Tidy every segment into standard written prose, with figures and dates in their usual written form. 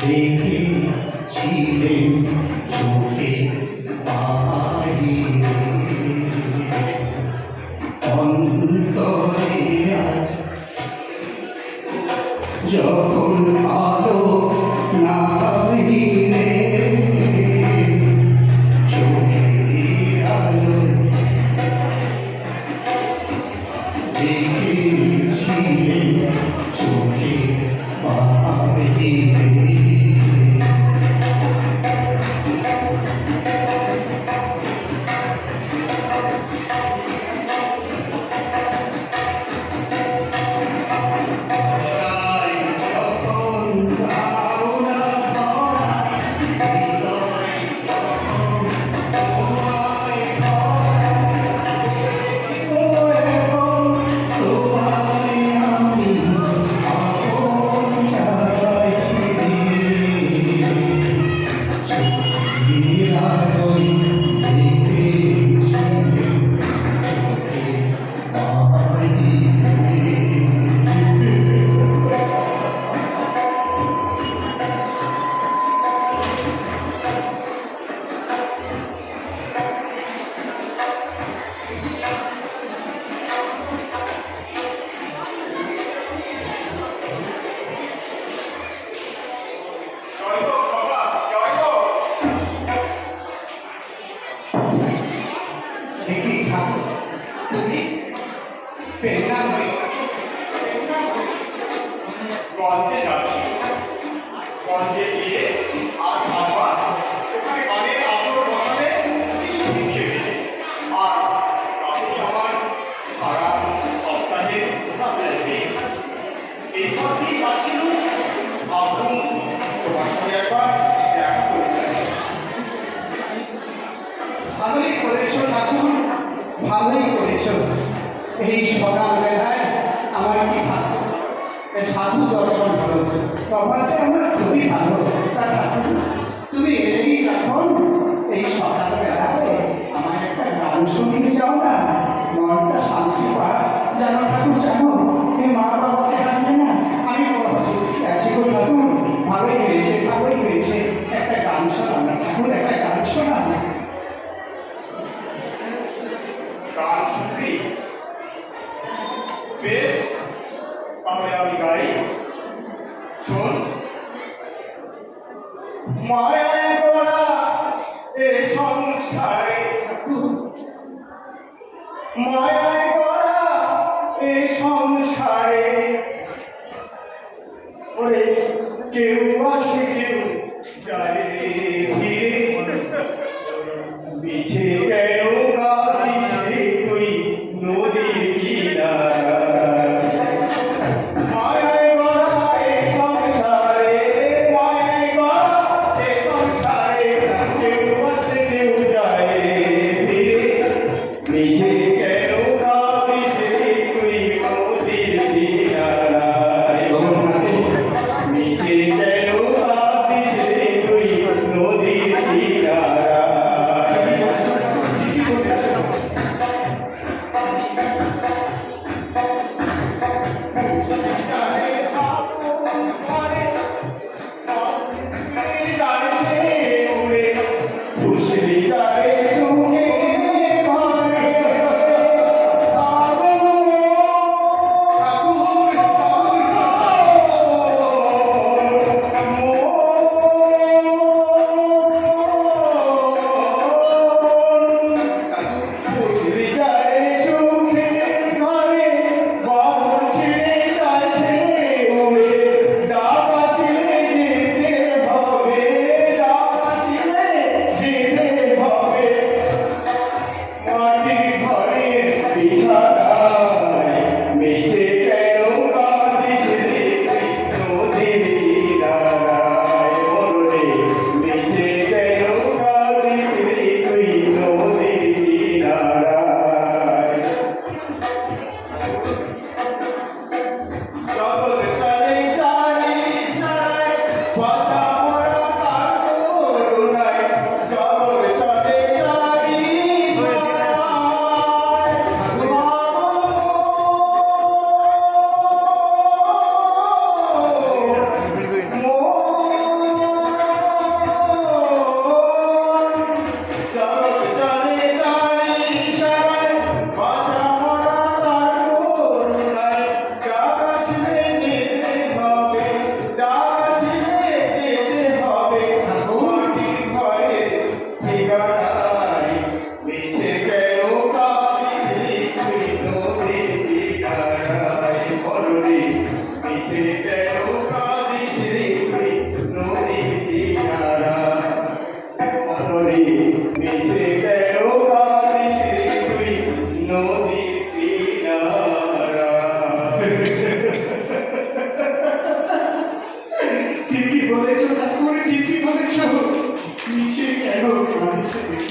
রেখেছিলেন চোখে বাহিরে অন্তরে আজ যখন আলো নাহিলে চোখের আলো রেখেছিলেন চোখে বাহিরে ঠিকই থাকো তুমি প্রেরণা হয়ে গঞ্জে যাচ্ছি গঞ্জে গিয়ে আজ আবার ওখানে গানের আসর বসালে লিখে দিলে আর কাছে আমার সারা সপ্তাহে এই সব কি পাচ্ছিল ভাবুন তোমার সঙ্গে একবার দেখা করতে ভালোই করেছো ঠাকুর, ভালোই করেছো। এই সকালবেলায় আমার কি ভালো সাধু দর্শন হলো, কপালটা আমার খুবই ভালো। তা ঠাকুর তুমি এলেই এখন এই সকালবেলায় আমার একটা গান শুনিয়ে যাও না, মনটা শান্তি পায়। জানো ঠাকুর জানো, এই মা বাবাকে জানবে না আমি বড় দুঃখী আছি গো ঠাকুর। ভালোই হয়েছে ভালোই হয়েছে, একটা গান শোনা না ঠাকুর, একটা গান শোনা না। গান শুনবি বেশ তাহলে আমি গাই শোন মায়ায় গড়া এ সংসারে মায়ায় গড়া এ সংসারে ওরে কেউ আসে কেউ যায় রে ফিরে বিছে কেন কাঁদিস রে তুই নদীর কিনারায় মায়ায় গড়া এ সংসারে মায়ায় গড়া এ সংসারে কেউ আসে কেউ যায় রে ফিরে বিছে কেন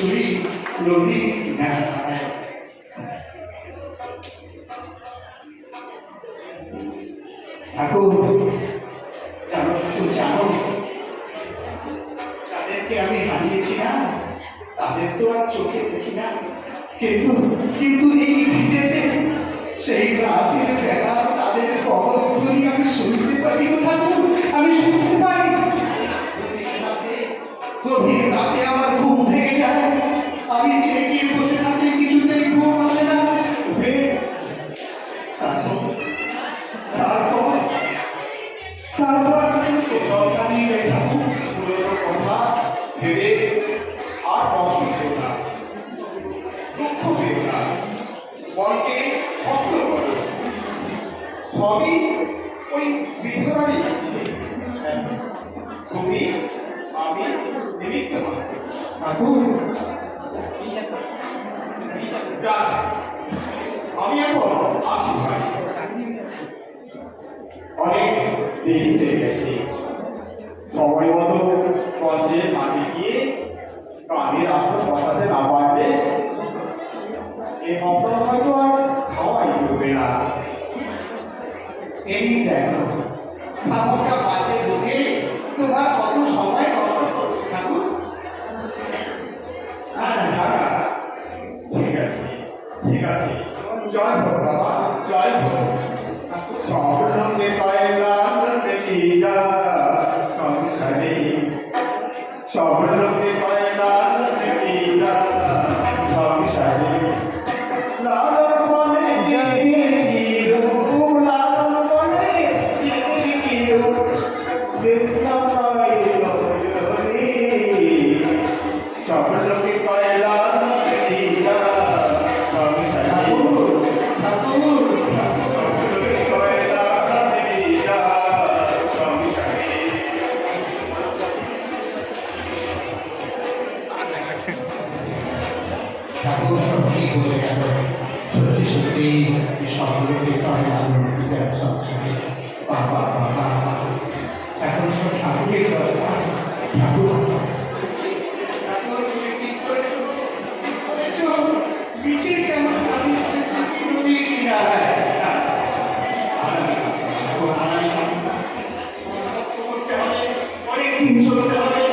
সুই নদী নেয়। ঠাকুর জানো ঠাকুর জানো, যাদেরকে আমি হারিয়েছি না তাদের তো আর চোখে দেখি না, কিন্তু কিন্তু এই ভিটেতে সেই রাতের বেলা তাদের কবর ধ্বনি আমি শুনতে পারি গো ঠাকুর, আমি শুনতে পারি। গভীর রাতে আমার ঘুম ভেঙে যায়, আমি জেগে বসে থাকি, কিছুতেই ঘুম আসে না। উঠে তারপর দরকারি ঠাকুর পুরোনো কথা ভেবে আর অসুস্থ না, দুঃখ পেও না, মনকে শক্ত করো। সবই ওই বিধবারই আছে, তুমি আমি নিমিত্ত মাত্র। ঠাকুর যাক, আমি এখন আসি ভাই, অনেক দেরি হয়ে গেছে। সময় মতো মঞ্চে মাঠে গিয়ে কানের আসর বসাতে না পারলে এই মন্ত্রণ হয়তো আর খাওয়াই করবে না। এই দেখো ঠাকুরটা পাশে ঢুকে তোমার কত সময় নষ্ট করো ঠাকুর। ঠিক আছে ঠিক আছে, জয় হোক বাবা, জয় হোক। সব রঙে পাইলাম দেখিয়া সংসারে, সব রঙে পাইলাম দেখিয়া সংসারে, লালন মনে জেগে গিয়ে, লালন মনে জেগে গিয়ে দেখলাম সব রঙে পাইলাম দেখিয়া সংসারে। ঠাকুর সত্যি বলে গেল, সত্যি সত্যি সবগুলোকে সংসারে বাবা বাবা, এখন সব ঠাকুরের কথা। ঠাকুর মিছিল কেমন নদীর কিনারায় অনেকদিন চলতে হবে।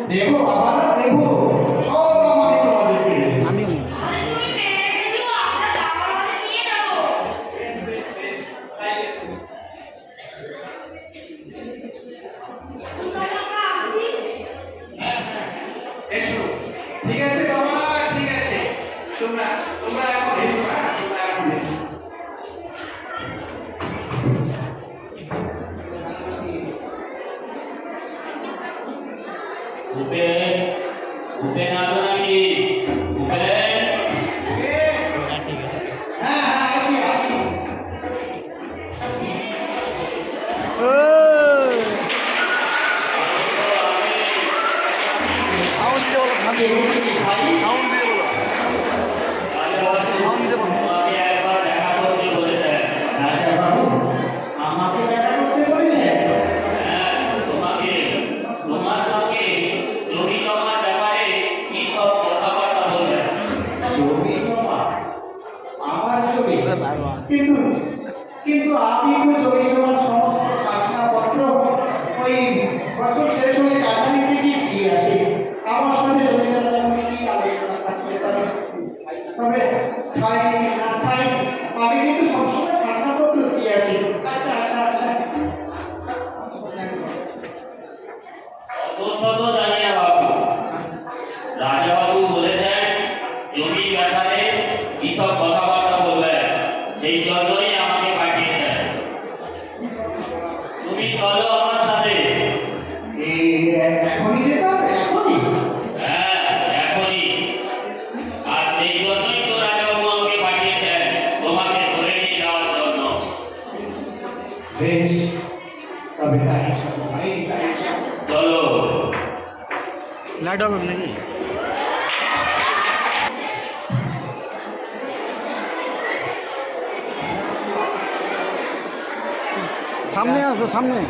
দেখো বাবা না, দেখো সব আমাকে তোমাদের পেয়ে আমি এসো। ঠিক আছে বাবা, ঠিক আছে, তোমরা তোমরা এখন এসো, তোমরা এখন এসো। ভূপেন আছো নাকি? হ্যাঁ আছি আছি। আমাকে দেখা করতে বলেছে। তোমার সঙ্গে জমি জমার ব্যাপারে কি সব কথাবার্তা বলবেন? জমি জমা, আমার জমি, কিন্তু কিন্তু আমি তো জমি জমার সমস্ত কাগজপত্র ওই বছর শেষ হলে কাছারি থেকে দিয়ে আসি। আমার সাথে জমিদার কি আলোচনা থাকবে তবে খাই না খাই আমি কিন্তু সবসময় কাগজপত্র দিয়ে আসি। আচ্ছা আচ্ছা আচ্ছা শত জানিয়া বাবু, রাজাবাবু বলেছেন জমির ব্যাপারে কি সব কথাবার্তা বলবেন, সেই জন্যই আমাকে পাঠিয়েছেন। তুমি চলো আমার সাথে। এখনই যেতে হবে? এখনই? হ্যাঁ, এখনই। আর সেই জন্যই তো রাজাবাবু আমাকে পাঠিয়েছেন তোমাকে ধরে নিয়ে যাওয়ার জন্য। বেশ, তবে তাই চলো। লাইট হবে নাকি? সামনে আসো, সামনে।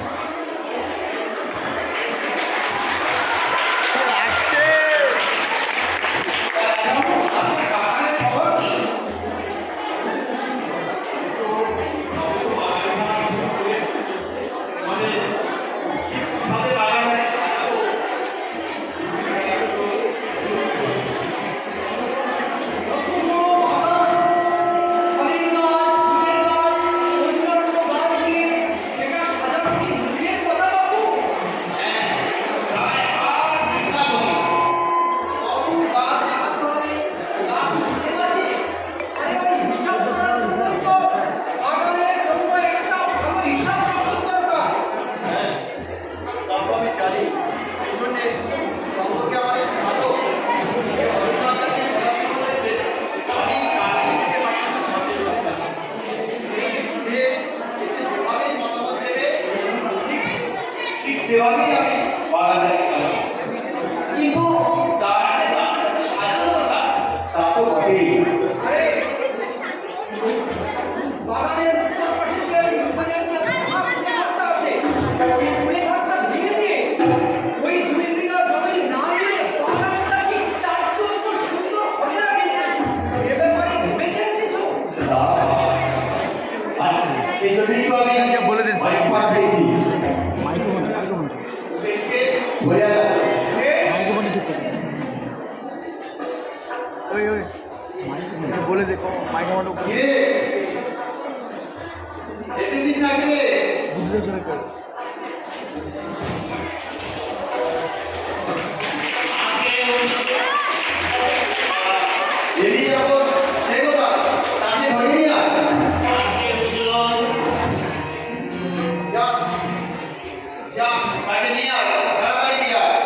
সেভাবেই আমি বাগানটাকে সাজাবো। কিন্তু তার আগে বাগানটা সাজানো দরকার। তা তো বটেই। বাগানের উত্তর পাশে যে মানে যে ঘাটটা আছে, ওই কুড়ে ঘাটটা ভেঙে দিয়ে ওই 2 বিঘা জমি না দিয়ে বাগানটা কি 4 চক্কর সুন্দর হবে না কিন্তু এ ব্যাপারে ভেবেছেন কিছু? আর সেই জন্যই তো আমি বলে দিন। অনেক পাঠিয়েছি। মাইক্রোফোন ওদেরকে ধরে রাখো। মাইক্রোফোন ঠিক করে। ওই মাইক্রোফোন বলে দেখো, মাইক্রোফোন কিরে, এসেছিস নাকি রে? বুঝতে চলে করে। এড়িয়ে যাবো সে কথা, তাকে ধরে নিয়ে আয়। যা, যা, তাকে নিয়ে আয়, তাড়াতাড়ি নিয়ে আয়।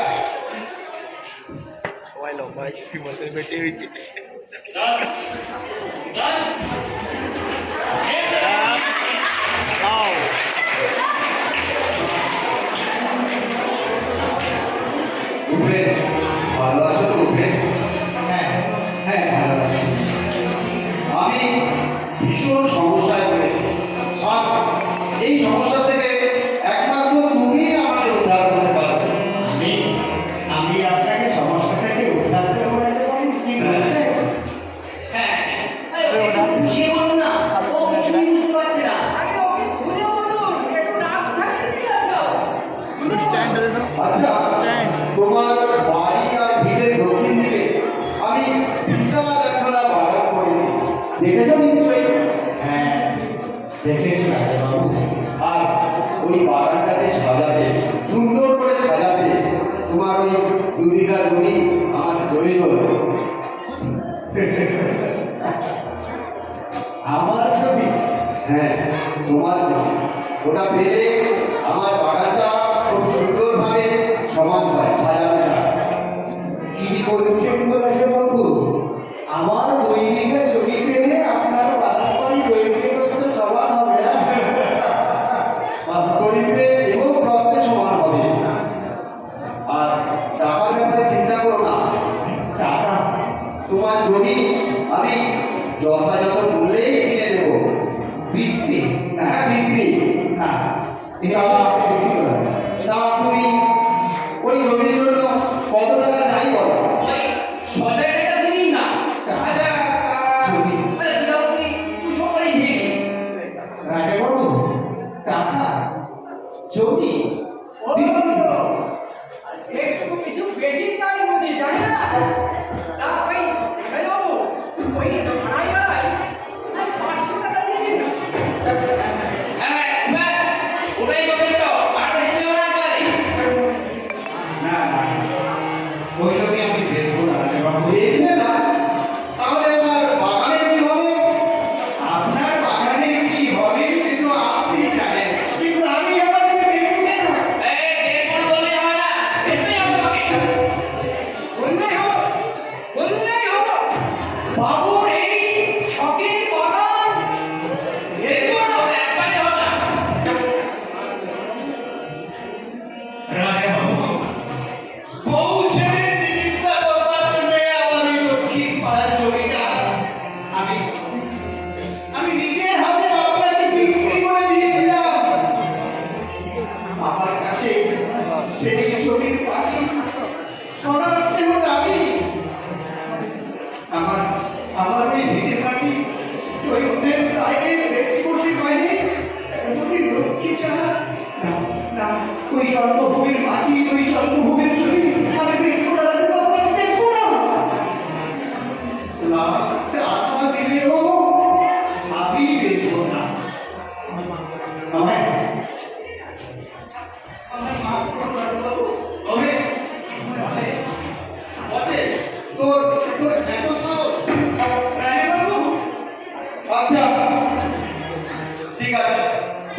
সবাই লোক ভাই শ্রীমতের বেটে হয়েছে। চল, চল। উপরে ভালো আছো তো উপরে? হ্যাঁ হ্যাঁ ভালো আছি। আমি ভীষণ সমস্যায় পড়েছি। আর এই সমস্যা থেকে একমাত্র তুমি আমাকে উদ্ধার করতে পারবে। আমি আপনাকে সমস্যা থেকে উদ্ধার করে বলেছে কি বলেছে? হ্যাঁ, ওকে বুঝিয়ে বলুন না, ও কিছুই বুঝতে পারছে না। আরে ওকে খুলে বলুন, একটু রাগ থাকতে দিয়ে যাও। স্ট্যান্ডটা দেখো। আচ্ছা, তোমার বাড়ি আর ভিটের দক্ষিণ দিকে আমি বিশাল একখানা বাগান করেছি, দেখেছো নিশ্চয়ই? হ্যাঁ দেখেছি রাজাবাবু। আর ওই বাগানটাকে সাজাতে, সুন্দর করে সাজাতে তোমার ওই 2 বিঘা জমি আমার প্রয়োজন। আমার ছবি? হ্যাঁ, তোমার জমি। ওটা পেলে আমার বাগানটা খুব সুন্দরভাবে সমান হয়, সাজানো যায়। কি বলছেন গো রাজাবাবু? আমার 2 বিঘা জমি পেলে আপনার বাগান বাড়ি 2 বিঘা তো সমান হবে না? গরিবে এবং প্রস্তে সমান হবে। আর টাকার ব্যাপারে চিন্তা করো না। টাকা? তোমার জমি আমি যথাযথ মূল্যেই কিনে দেবো। বিক্রি? হ্যাঁ, বিক্রি। না এটা বিক্রি করা যায়। তা তুমি ওই জমির জন্য কত টাকা চাই বলো? ওই 1000 টাকা দিন না। আচ্ছা, ছবি? আরে দিলাম কি 200 করে দিয়ে দিন। রাজাবাবু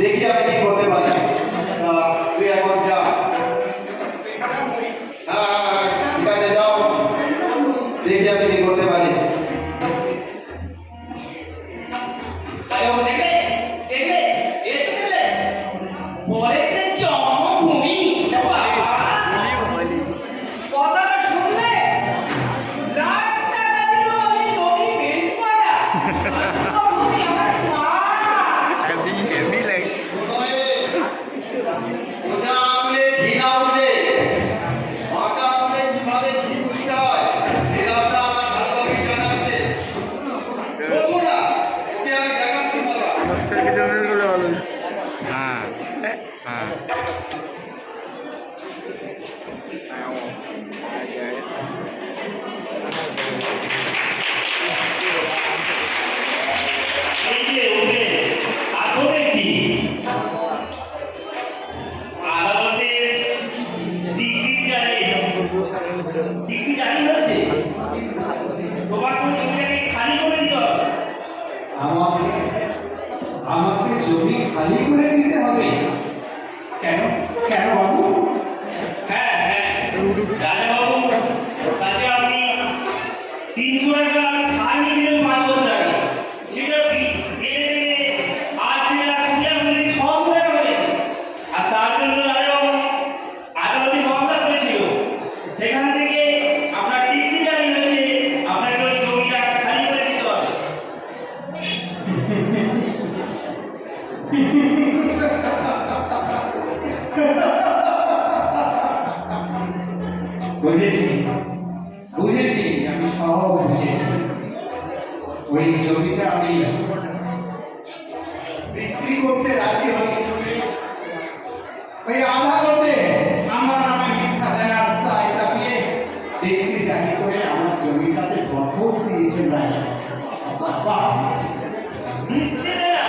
দেখি আমি কি করতে পারি। তুই এখন যা। হ্যাঁ, ঠিক আছে, যাও, দেখি আমি কি করতে পারি। কথাটা শুনলে লাখ টাকা দিলেও আমি জমি বেচবো না। জমি আমার মা। হেভি লাগে। সোজা আঙুলে ঘি না উঠলে বাঁকা আঙুলে কিভাবে ঘি তুলতে হয় সে রাস্তা আমার ভালোভাবে জানা আছে। বসো না, ওকে আমি দেখাচ্ছি মজা। হ্যাঁ হ্যাঁ এই যে ওকে আসলেছি আদালতের ডিগ্রি জারি হচ্ছে তোমার কোনো জমিটাকে খালি করে দিতে হবে। আমাকে আমাকে জমি খালি করে দিতে হবে? কেন কেন বাবু? হ্যাঁ হ্যাঁ, রাজাবাবু কাছে আপনি 300 টাকা ধার নিয়েছিলেন 5 বছর আগে, সেটা আজ সেটা সুবিধা করে 600 টাকা হয়েছে। আর তার জন্য রাজাবাবু আদালতে মামলা করেছিল, সেখান থেকে আপনার ডিগ্রি জারি হয়েছে, আপনাকে ওই জমিটা খালি করে দিতে হবে। বুঝেছি বুঝেছি, আমি সব বুঝেছি। ওই জমিটা আমি বিক্রি করতে রাজি হই। ওই আদালতে আমার নামে মিথ্যা দেওয়ার দায় চাপিয়ে ডিগ্রি জারি করে আমার জমিটাতে দখল দিয়েছেন রাজা। বাবা, মিথ্যে দেয়া?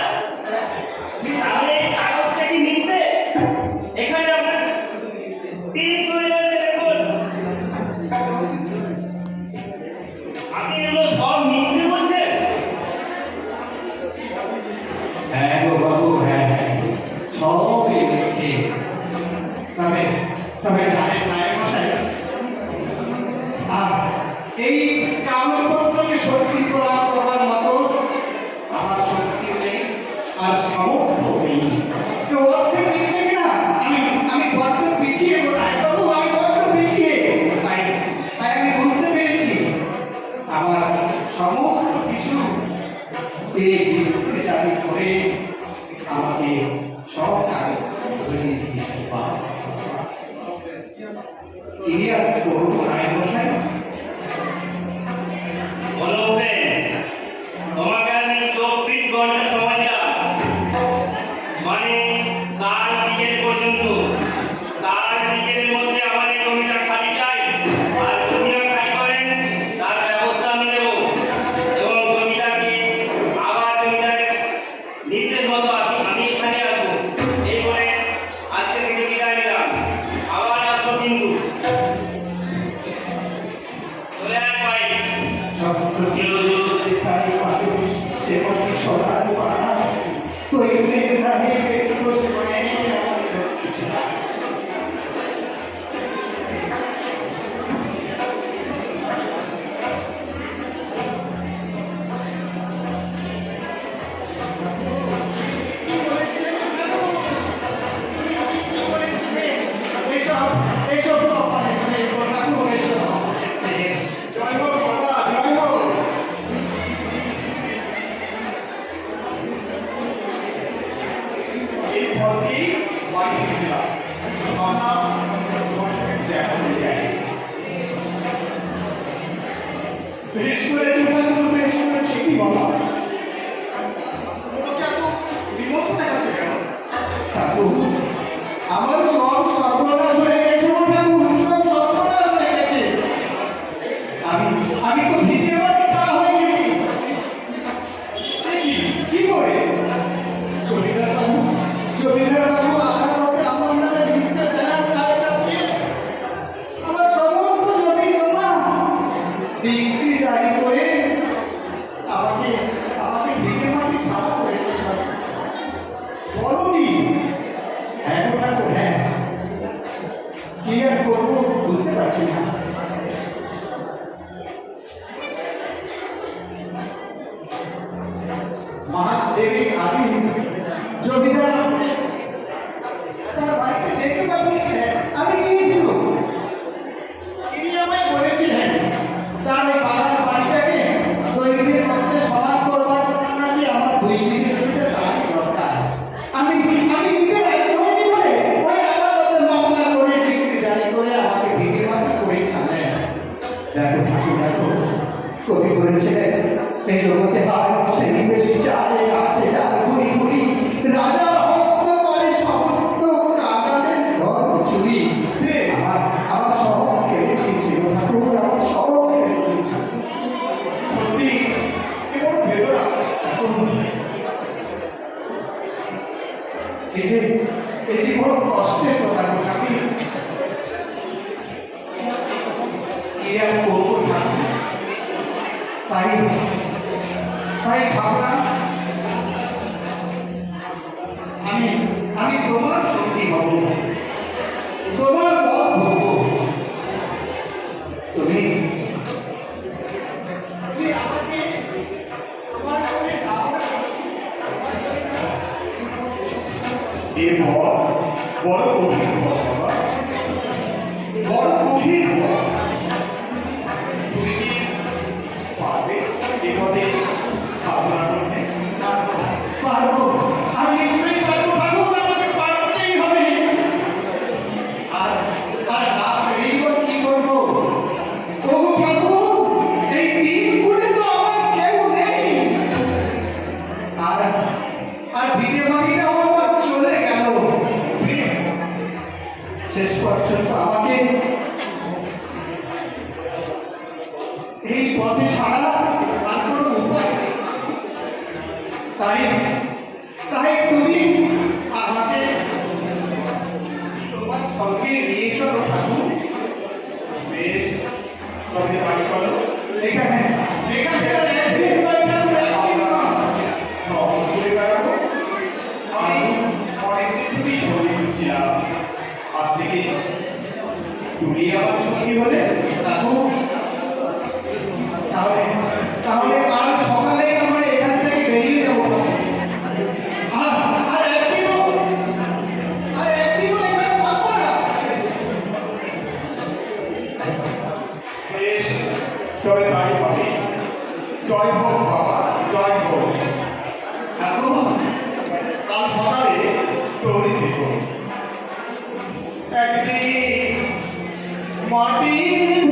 তাহলে এই কাগজটা কি মিথ্যে? এখানে আপনার টিপ হয়ে রয়েছে, দেখুন। আপনি এগুলো সব মিথ্যে বলছেন? হ্যাঁ গো বাবু, হ্যাঁ সবই মিথ্যে। তবে তবে জানেন নায়ক মশাই, এই কাগজপত্রকে সত্যি প্রমাণ করবার মতো আমার শক্তি নেই আর সামর্থ্য নেই। তো অর্থের দিক থেকে না আমি বড্ড পিছিয়ে গোড়ায় বাবু, আমি বড্ড পিছিয়ে। তাই তাই আমি বুঝতে পেরেছি আমার সমস্ত কিছু এই বিরুদ্ধে জারি করে আমাকে সব কাগজ ধরিয়ে দিয়েছে। এই আর করবো রায় মশাই? বলবে তোমাকে আমি 24 ঘন্টা সময় দিলাম, মানে কাল বিকেল পর্যন্ত। কাল বিকেলের মধ্যে আমার এই জমিটা খালি চাই, আর যদি না খালি করেন তার ব্যবস্থা আমি নেব। এবং জমিটাকে নির্দেশ মতো আমি এখানে আসবো, এই বলে আজকে থেকে বিদায় নিলাম। আবার আসবো কিন্তু। চলে আয় ভাই। আমার সব সর্বনাশ হয়ে গেছে, সব সর্বনাশ হয়ে গেছে। আমি তো ভিটে বাড়ি ছাড়া হয়ে গেছি। কি করে জমিদার বাবু আদালতে আমার নামে মিথ্যে দেওয়ার দায় চাপিয়ে আমার সমস্ত জমি জমা ডিগ্রি জারি করে আমাকে ভিটে মাটি ছাড়া হয়েছে। বলনি দেবের আগে জমিদার তার বাড়িতে ডেকে পাঠিয়েছিলেন। আমি গিয়েছিলাম। তিনি আমায় বলেছিলেন তার এই বাগান বাড়িটাকে তৈরির মধ্যে সমান করবার জন্য নাকি আমার 2 বিঘে জমিতে বাড়ি দরকার। আমি দিতে রাজি হইনি বলে ওই আদালতে মামলা করে ডিগ্রি জারি করে আমাকে ভিটে মাটি করে ছাড়লেন। দেখো ঠাকুর দেখো, কবি বলেছিলেন এই জগতে আর সেই বেশি চালে আছে যার ঘুরি ঘুরি রাজার হস্ত করে সমস্ত কাঙালের ধন চুরি। আমার সব কেড়ে নিয়েছিল ঠাকুর, আমার সব কেড়ে নিয়েছিল। সত্যি কেমন ভেদনা। এই যে বড় কষ্টের কথা আমি এর করবো ঠাকুর। তাই ভাবলাম আমি তোমার সঙ্গী হব, তোমার পথ হব। তুমি আমাকে তোমার সঙ্গে এ পথ বড় কঠিন পথ বাবা, বড় কঠিন পথ। তুমি কি পারবে এ পথে সাধনা করতে? পারবো, আমি নিশ্চয়ই পারবো ঠাকুর, আমাকে পারতেই হবে। আর না পেরেই বা কি করবো? ওগো ঠাকুর, এই 3 কোণে তো আমার কেউ নেই। আর ভিটে মাটিটাও আমার চলে গেল। শেষ পর্যন্ত আমাকে এই পথে ছাড়া আর কোনো উপায় নেই। তাই তুমি আমাকে তোমার সঙ্গে নিয়ে চলো ঠাকুর। বেশ, তবে তাই চলো। এখানে আর একদিন নয় ঠাকুর, একদিন নয়। সব ঘুরে বেড়াবো। আমি অনেকদিন থেকেই সঙ্গী করছিলাম, আজ থেকে তুমি আমার সঙ্গী হলে। ঠাকুর, তাহলে কাল সকালে আমরা এখান থেকে বেরিয়ে যাবো। আর একদিনও এখানে থাকবো না। বেশ, তবে তাই হবে। জয় হোক বাবা, জয় হোক। ঠাকুর, কাল সকালে তৈরি থেকো। একদিন মাটির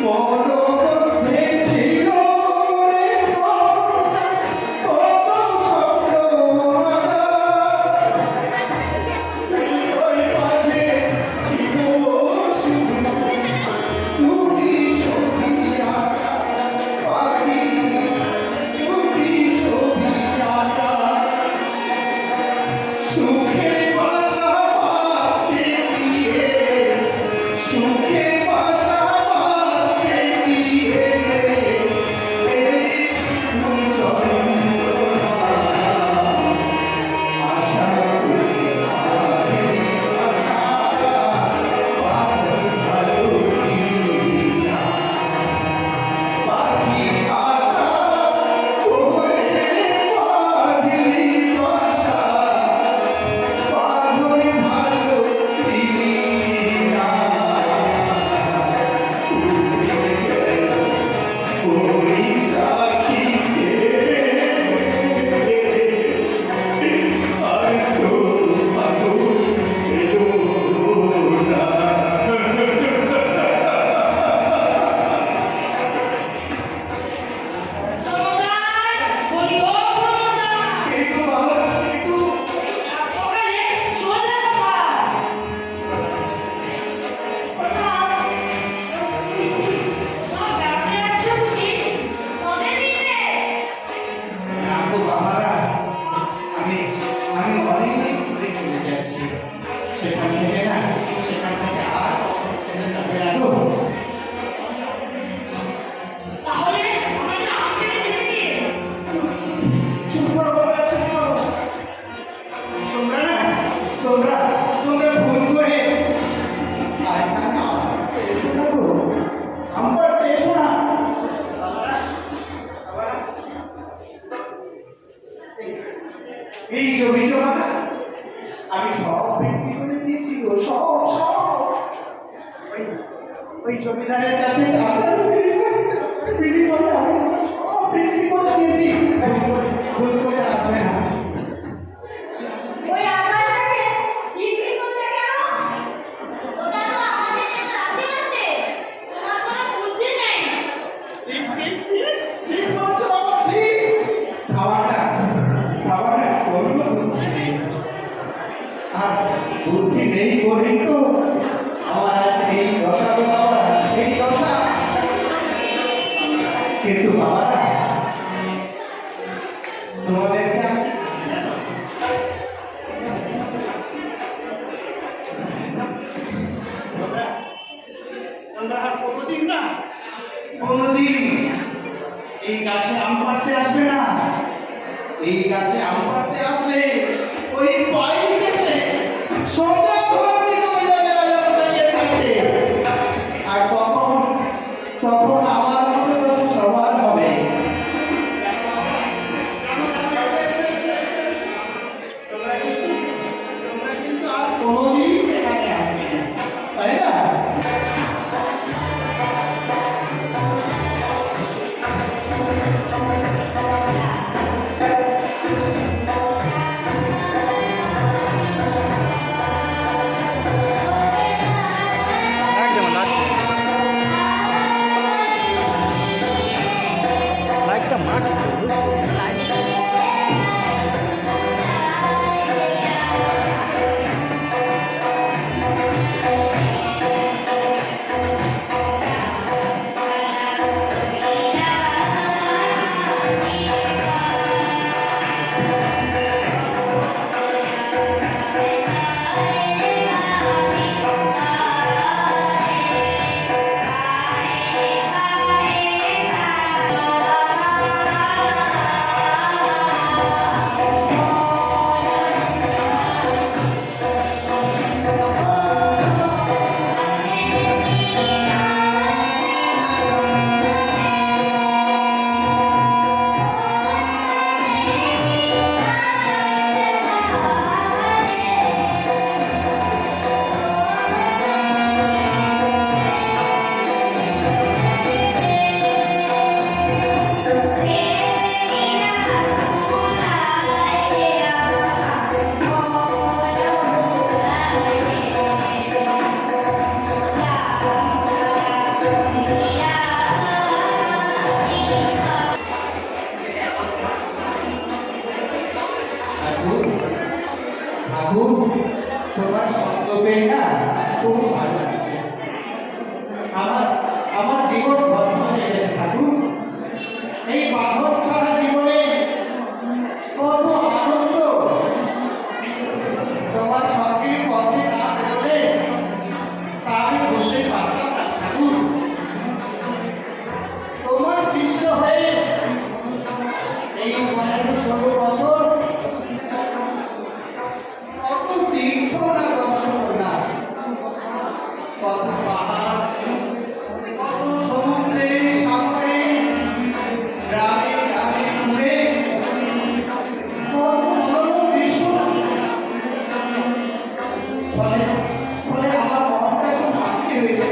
মনোমধ্যে ছিল মনে কত স্বপ্ন আঁকা। ওই মাঝে ছিল শুধু দুটি ছবি আঁকা, পাখি দুটি ছবি আঁকা। সুখে বাসা বাঁধতে গিয়ে, সুখে বাসা বাঁধতে গিয়ে এই চন্দ্রমা আশা করি আশে আশা বাঁধল ভালো কিনা। পাখি আশা করে বাঁধলি বাসা, বাঁধল ভালো কিনা। ওই সাথীকে আর তো ভালো এলো না। একটু বাবা, একটু রাখো বাবারা, আমি আমি অনেক দূরে চলে যাচ্ছি। সেখান থেকে না, সেখান থেকে আর কখনো ফেলে যাবে রাখো। চুপ করো বাবা, চুপ করো। তোমরা না, তোমরা তোমরা ভুল করে আর এখানে আমাকে এসো না গো, আমার এসো না। এই জমি জমা আমি সব বিক্রি করে দিয়েছি গো, সব সব। ওই জমিদারের কাছে টাকা বিক্রি করে আমি সব বিক্রি করে দিয়েছি। ভুল করে আসবে না। ঠিক ঠিক ঠিক ঠিক বলছো বাবা, ঠিক। খাওয়াটা খাওয়াটা কোনো বুদ্ধি নেই, আর বুদ্ধি নেই বলেই তো আমার আজ এই দশা গো বাবা, এই দশা। কিন্তু বাবারা, তোমাদেরকে আমি তোমরা আর কোনোদিন না, কোনোদিন এই গাছে আম পাড়তে আসবে না। এই গাছে আম পাড়তে আসলে ওই পাই গেছে সোজা ধরে চলে যাবে রাজামশাইয়ের কাছে। আর তখন তখন আমার মতো দোষ সবার হবে। তোমরা কিন্তু আর কোনোদিন এখানে আসবে না, তাই না? খুব ভালো লাগছে। আমার আমার জীবন ধন্য হয়ে গেছে ঠাকুর। এই বাঁধন ছাড়া জীবনে কত আনন্দ। তোমার সঙ্গে পথে না বেরোলে তা আমি বুঝতে পারতাম না ঠাকুর। তোমার শিষ্য হয়ে এই 15-16 বছর কত তীর্থ না দর্শন করলাম, কত পাহাড়, কত সমুদ্রে সাগরে, গ্রামে গ্রামে ঘুরে কত মনোরম দৃশ্য। ফলে ফলে আমার মনটা খুব শান্তি হয়েছে।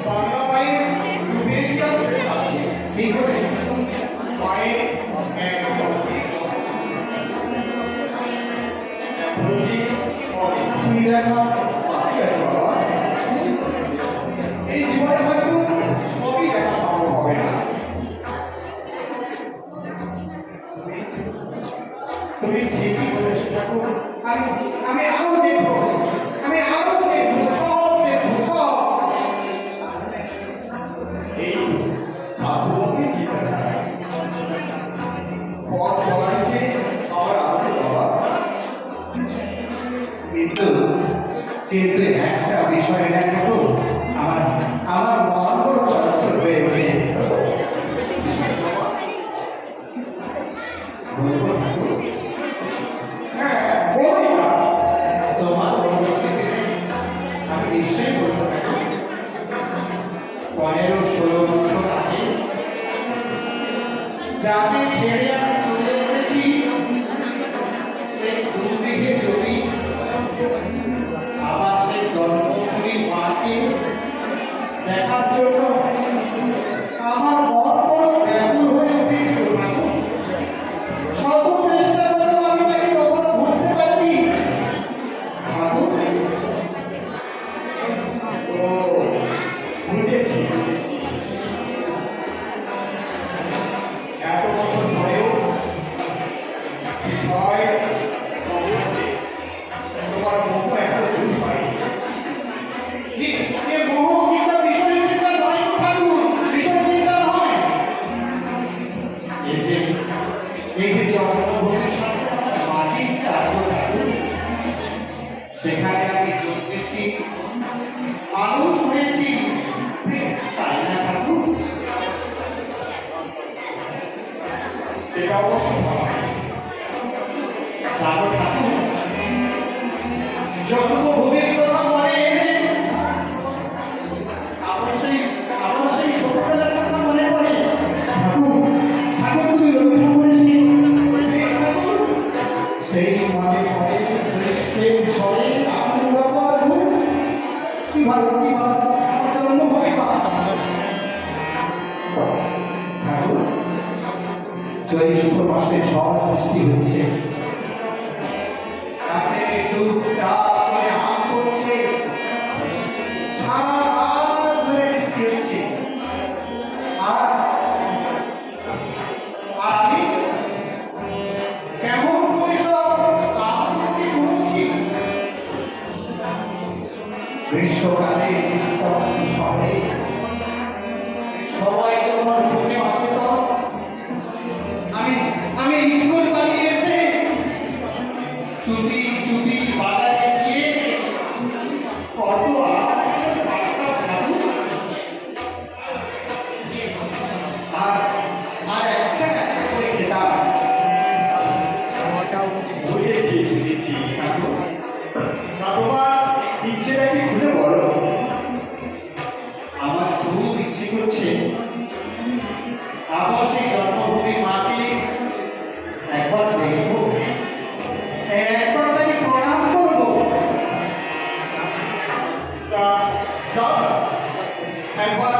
বাংলা মায়ের রূপেরিয়া ছেড়ে আছে ঠিক করে মায়ের তুমি দেখো বাকি আছে বাবা। এই জীবনে হয়তো সবই দেখা সম্ভব হবে না। তুমি ঠিকই বলেছো ঠাকুর। আমি আরো দেখবো, আমি আরো দেখবো, সব দেখবো, সব। এই সাধুমতি চিন্তা ছাড়া পথ চলাইছে আমার আনন্দ বাবা। কিন্তু কিন্তু একটা বিষয় না ঠাকুর, আমার আমার মন বড় চঞ্চল হয়ে ওঠে। বলবো ঠাকুর? হ্যাঁ বলি না। তোমার বন্ধুকে আমি নিশ্চয়ই বলবো ঠাকুর। 15-16 বছর আগে যাকে ছেড়ে আমি চলে এসেছি, সেই 2 বিঘে জমি আবার সেই জন্মভূমি মাকে দেখার জন্য আমার মন বড় ব্যাকুল হয়ে উঠেছিল ঠাকুর। শত চেষ্টা করেও আমি তাকে কখনো বুঝতে পারিনি ঠাকুর। ও বুঝেছি। এত বছর পরেও বিষয় অবশ্যই তোমার মোহ এখনো দূর হয়নি। এ মোহ কিন্তু বিষয় চিন্তা নয় ঠাকুর, বিষয় চিন্তা নয়। এই যে জন্মভূমির সাথে মাটির চার্জ ঠাকুর, সেখানে আমি জন্মেছি, মানুষ হয়েছি, তাই না ঠাকুর? সেটা অবশ্যই ভালো। জানো ঠাকুর, জন্মভূমির কথা মনে এলে আমার সেই ছোটবেলার কথা মনে পড়ে। ঠাকুর ঠাকুর তুমি রবি ঠাকুর, সেই মনে পড়ে জ্যৈষ্ঠের ঝড়ে আনন্দ কি ভালো কি ভালো আমার জন্মভূমি ঠাকুর। জ্যৈষ্ঠ মাসে ঝড় বৃষ্টি হচ্ছে, তাতে টুকটাক করে আম পড়ছে, সারা রাত ধরে বৃষ্টি হচ্ছে। আর আমি কেমন করে সব আমকে করছি। গ্রীষ্মকালে নিস্তব্ধ শহরে সবাই যখন ঘুমে আছে, তো আমি স্কুল পালিয়ে এসে চুপি চুপি বাজারে গিয়ে কত আর একটা করে খেতাম। বুঝেছি বুঝেছি ঠাকুর। তা তোমার ইচ্ছেটা কি খুলে বলো। আমার খুব ইচ্ছে করছে আবার সেই জন্মভূমি মাকে একবার দেখবো, একবার তাকে প্রণাম করবো। তা যাও না, একবার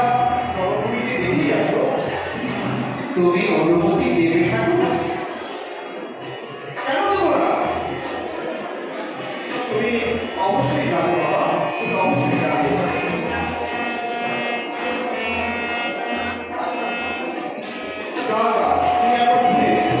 জন্মভূমিকে দেখেই আসো। তুমি অনুমতি দেবে ঠাকুর? কেন দেবো না? তুমি অবশ্যই জানো বাবা, তুমি অবশ্যই জানো। যাও না, তুমি এখন ঘুরে এসো।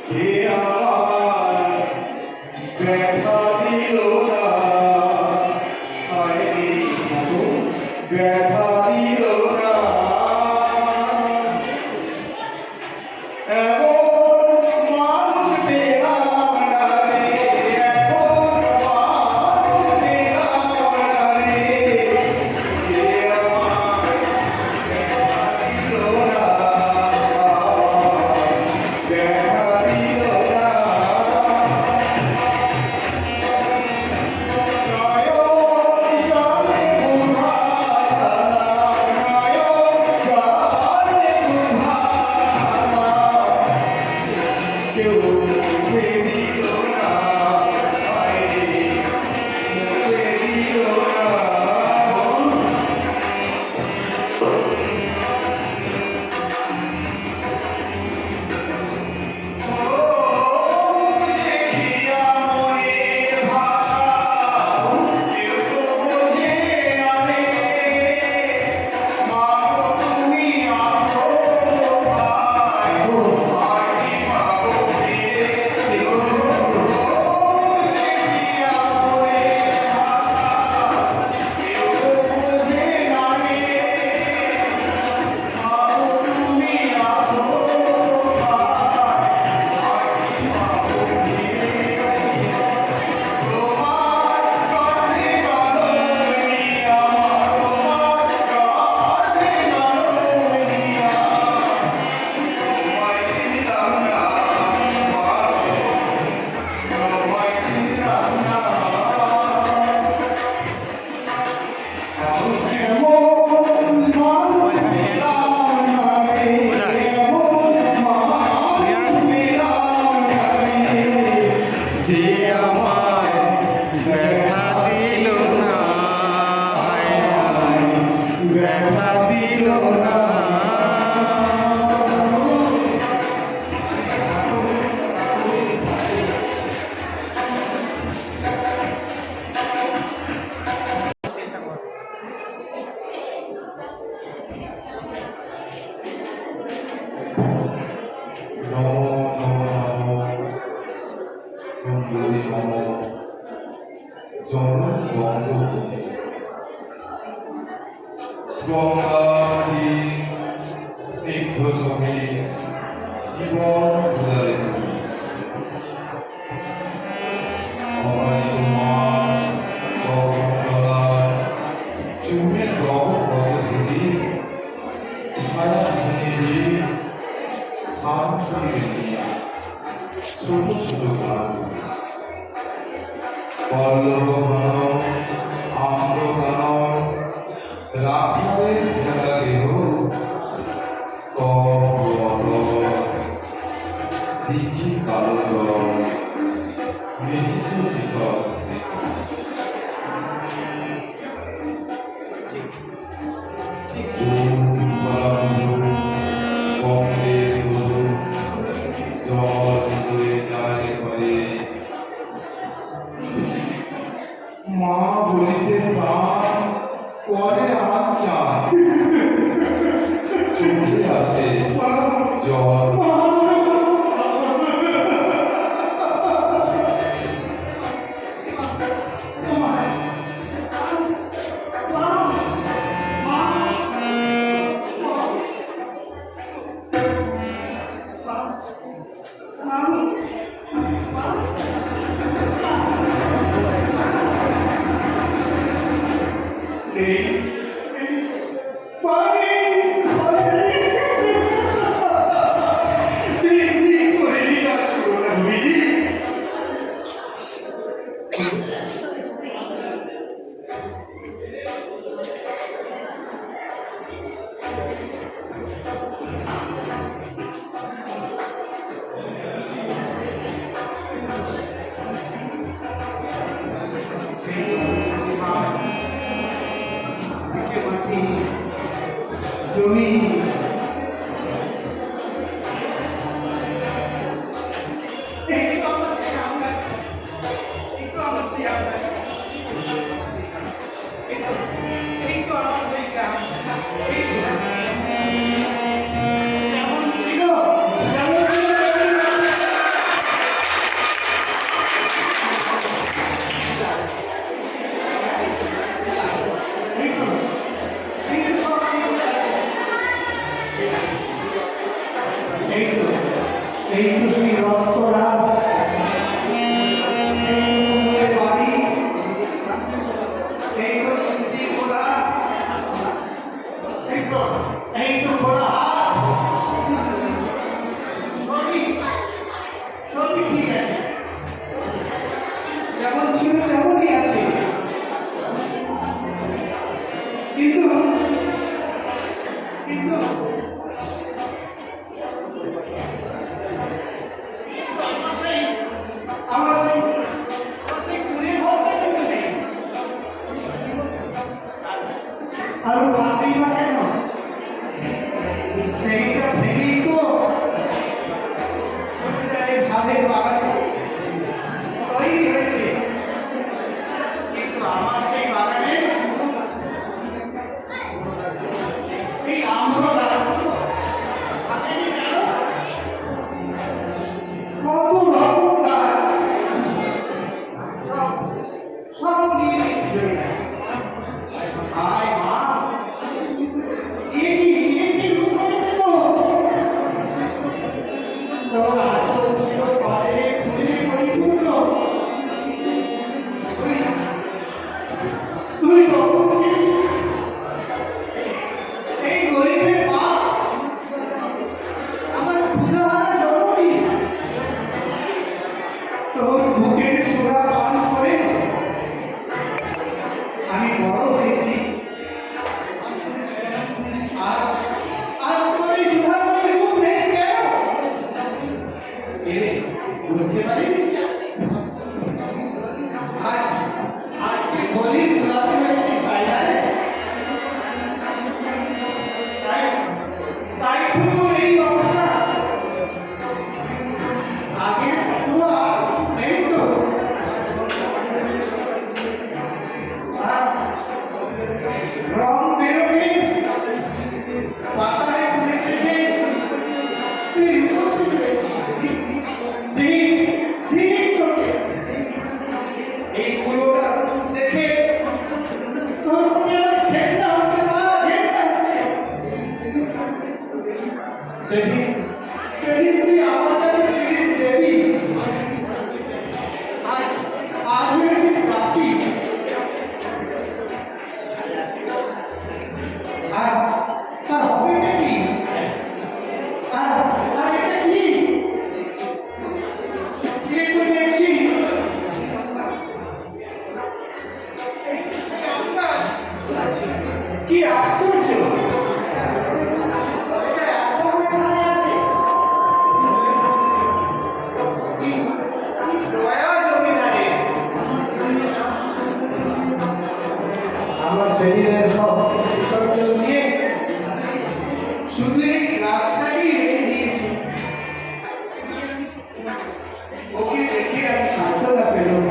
কে আমার ব্যথা দিল না, হায় রে ব্যথা দিল না। এমন মানুষ পেলাম না রে, এমন মানুষ পেলাম না রে, কে আমার ব্যথা দিল না, ব্যথা দিল না। যে আমায় ব্যথা দিল না, হায় হায় ব্যথা দিল না। গঙ্গাটি স্নিগ্ধ সঙ্গে জীবন ধরে অবারিত মাঠ গগনতলার চুমের রব কত ধরি ছায়া ছিনিয়ে শান্ত ছোট ছোট গান পল্লব ঘন আম্র গান রাখালে খেলা গেল দিঘি কালো জল মিশিত শীতল মা বলিতে প্রাণ করে আচ্ছা চোখে আসে জল জমি যেমন ছিল সবই ঠিক আছে, যেমন ছিল তেমনই আছে, কিন্তু কিন্তু আমার সেই কুড়ির ঘরটা কিন্তু নেই। আরো ভাবতেই বা কেন, সেইটা ভেবেই তো জমিদারের ছাদের বাগান তৈরি হয়েছে, কিন্তু আমার সেই বাগানে এই আম্র গাছগুলো আসেনি কেন? কত রকম গাছ সব সব নিয়ে নিয়েছে জমিদার। আয় মা, এটি রূপ হয়েছে তো, তোর আসল ছিল ঘরে ফুলে পরিপূর্ণ। তুই তো ছিলিস এই গরিবের মা, আমার ক্ষুধাহারা জননী। তোর বুকের সুরা পান করে আমি বড় হয়েছি। আজ আজ তোর এই সুধাময় রূপ নেই কেন? এরে বুঝতে পারিনি? আজ আজকে বলির গোলাপি হয়েছে সাইডারে। তাই তাই তো এই অবস্থা। আগের ফটোয়া নেই তো। আর রং বেরোবে, পাতায় ফুলেছে যে তুই উপস্থিত হয়েছিস। ঠিক ঠিক তোকে এই ফুলটা দেখে তোর ঘেন্না হচ্ছে না, ঘেন্না হচ্ছে। সেদিন সেদিন তুই আমার কাছে ছিলিস দেবী, আজ আজ হয়েছিস দাসী। আর আর হবেটা কি? আর আর এটা কি? এটা তো দেখছি কি আশ্চর্য! এটা এখনো এখানে আছে। কি দয়া জমিদারের! আমার শরীরের সব বিসর্জন দিয়ে শুধু এই গাছটাই রেখে দিয়েছি। ওকে দেখে আমি সান্ত্বনা পেলাম।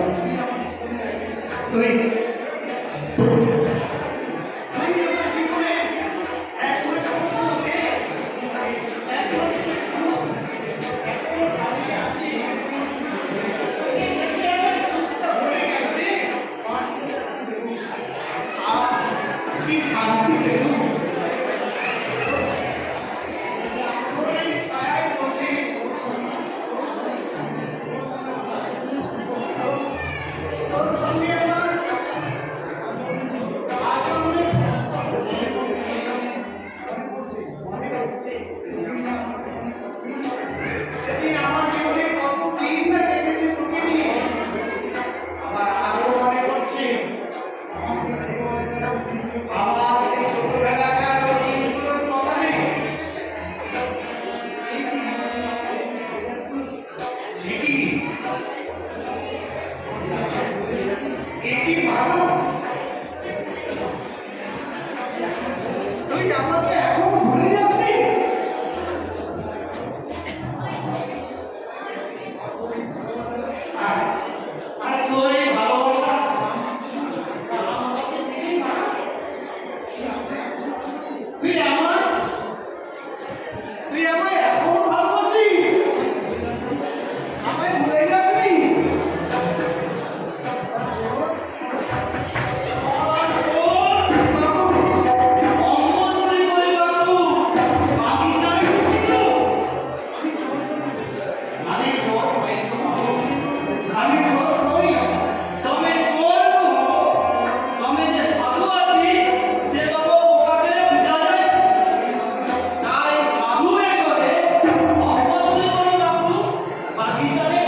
তুই আমার জীবনে একমাত্র সুখে, একমাত্র সুখ, এখনো দাঁড়িয়ে আছিস। ভরে গেল রে। আর কি শান্তি পেলুম। তোর এই ছায়ায় বসে তোর সঙ্গে আমার সেদিন আমার জীবনে কত দিন না কেটেছে তোকে নিয়ে, আমার আরো মনে পড়ছে আমার সেই ছোটবেলাকার ওই দিনগুলোর কথা নেই। এটি মানব, তুই আমাকে এখনো ভুলে যাসনি? আর তোর এই ভালোবাসা তুই আমায় এখনো ভালোবাসিস? আমায় ভুলে যাসনি? আমি চোর নই, আমি চোর নই। তবে চোর নও, তবে যে সাধু আছি সে কত বোকাকে বোঝা যায়। তাই সাধু বেশে অম্বর চুরি করি বাবু, বাকি জানে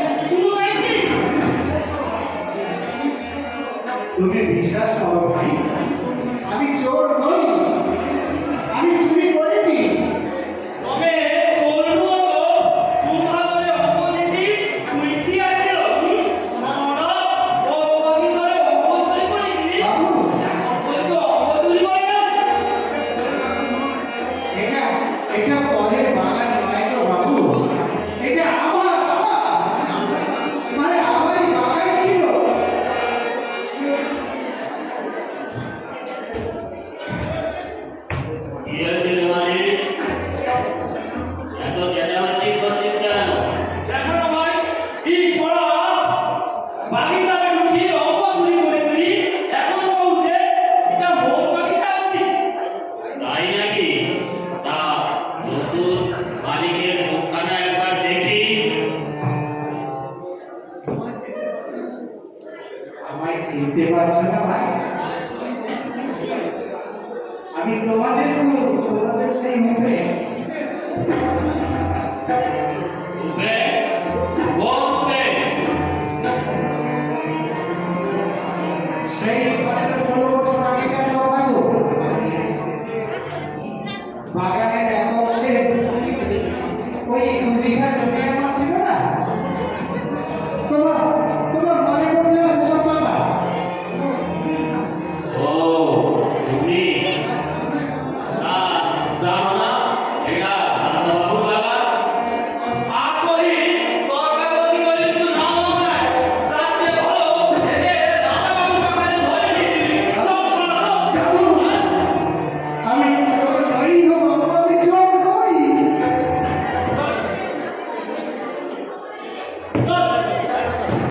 বাগিচাটা ঢুকিয়ে অল্প চুরি করে করি এখন বলছে এটা মোর বাগিচা আছে। তাই নাকি? তা নতুন মালিকের মুখখানা একবার দেখি। আমায় চিনতে পারছো না ভাই? আমি তো